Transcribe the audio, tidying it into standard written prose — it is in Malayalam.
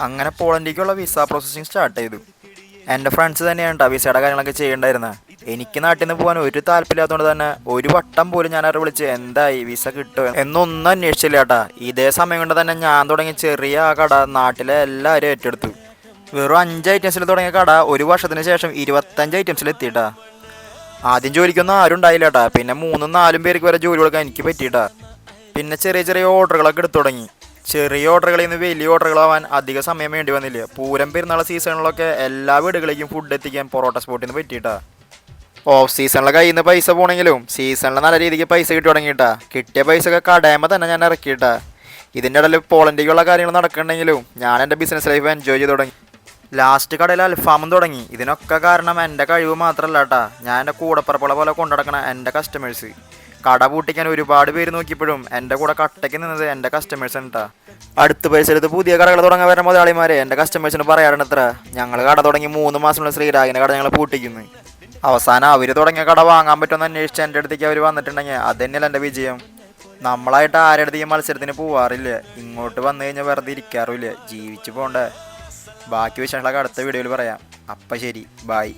അങ്ങനെ പോളണ്ടിലേക്കുള്ള വിസ പ്രോസസ്സിങ് സ്റ്റാർട്ട് ചെയ്തു. എൻ്റെ ഫ്രണ്ട്സ് തന്നെയാണ് കേട്ടോ വിസയുടെ കാര്യങ്ങളൊക്കെ ചെയ്യേണ്ടായിരുന്നത്. എനിക്ക് നാട്ടിൽ നിന്ന് പോകാൻ ഒരു താല്പര്യമില്ലാത്തതുകൊണ്ട് തന്നെ ഒരു വട്ടം പോലും ഞാൻ അവരെ വിളിച്ച് എന്തായി വിസ കിട്ടുമോ എന്നൊന്നും അന്വേഷിച്ചില്ല കേട്ടാ. ഇതേ സമയം കൊണ്ട് തന്നെ ഞാൻ തുടങ്ങിയ ചെറിയ ആ കട നാട്ടിലെ എല്ലാവരും ഏറ്റെടുത്തു. വെറും 5 ഐറ്റംസിൽ തുടങ്ങിയ കട ഒരു വർഷത്തിന് ശേഷം 25 ഐറ്റംസിൽ എത്തിയിട്ടാ. ആദ്യം ജോലിക്കൊന്നും ആരും ഉണ്ടായില്ല കേട്ടാ. പിന്നെ 3-4 പേർക്ക് വരെ ജോലി കൊടുക്കാൻ എനിക്ക് പറ്റിയിട്ടാ. പിന്നെ ചെറിയ ചെറിയ ഓർഡറുകളൊക്കെ എടുത്തു തുടങ്ങി. ചെറിയ ഓർഡറുകളിൽ നിന്ന് വലിയ ഓർഡറുകളാവാൻ അധിക സമയം വേണ്ടി വന്നില്ല. പൂരം പെരുന്നാൾ സീസണിലൊക്കെ എല്ലാ വീടുകളിലേക്കും ഫുഡ് എത്തിക്കാൻ പൊറോട്ട സ്പോട്ടിൽ നിന്ന് പറ്റിയിട്ടാ. ഓഫ് സീസണിലെ കയ്യിൽ നിന്ന് പൈസ പോണെങ്കിലും സീസണിൽ നല്ല രീതിക്ക് പൈസ കിട്ടി തുടങ്ങിയിട്ടാ. കിട്ടിയ പൈസ ഒക്കെ കടയുമ്പോൾ തന്നെ ഞാൻ ഇറക്കിയിട്ടാ. ഇതിൻ്റെ ഇടയിൽ പോളണ്ടിലേക്കുള്ള കാര്യങ്ങൾ നടക്കണമെങ്കിലും ഞാൻ എൻ്റെ ബിസിനസ് ലൈഫ് എൻജോയ് ചെയ്ത് തുടങ്ങി. ലാസ്റ്റ് കടയിൽ അൽഫാമും തുടങ്ങി. ഇതിനൊക്കെ കാരണം എൻ്റെ കഴിവ് മാത്രമല്ല കേട്ടാ, ഞാൻ എൻ്റെ കൂടപ്പുറപ്പുള്ള പോലെ കൊണ്ടുനടക്കണ എൻ്റെ കസ്റ്റമേഴ്സ്. കട പൂട്ടിക്കാൻ ഒരുപാട് പേര് നോക്കിയപ്പോഴും എൻ്റെ കൂടെ കട്ടയ്ക്ക് നിന്നത് എൻ്റെ കസ്റ്റമേഴ്സാണ് കേട്ടാ. അടുത്ത പൈസ എടുത്ത് പുതിയ കടകൾ തുടങ്ങാൻ വരുന്ന മുതലാളിമാരെ എൻ്റെ കസ്റ്റമേഴ്സിന് പറയാറുണ്ട് എത്ര, ഞങ്ങൾ കട തുടങ്ങി 3 മാസമുള്ള ശ്രീരാഗിൻ്റെ കട ഞങ്ങൾ പൂട്ടിക്കുന്നു. അവസാനം അവർ തുടങ്ങിയ കട വാങ്ങാൻ പറ്റുമെന്ന് അന്വേഷിച്ച് എൻ്റെ അടുത്തേക്ക് അവർ വന്നിട്ടുണ്ടെങ്കിൽ അത് തന്നെയല്ല എൻ്റെ വിജയം. നമ്മളായിട്ട് ആരുടെ അടുത്തേക്ക് മത്സരത്തിന് പോവാറില്ല. ഇങ്ങോട്ട് വന്നു കഴിഞ്ഞാൽ വെറുതെ ഇരിക്കാറുമില്ല, ജീവിച്ചു പോകണ്ടേ. ബാക്കി വിഷയങ്ങളൊക്കെ അടുത്ത വീഡിയോയിൽ പറയാം. അപ്പം ശരി, ബായ്.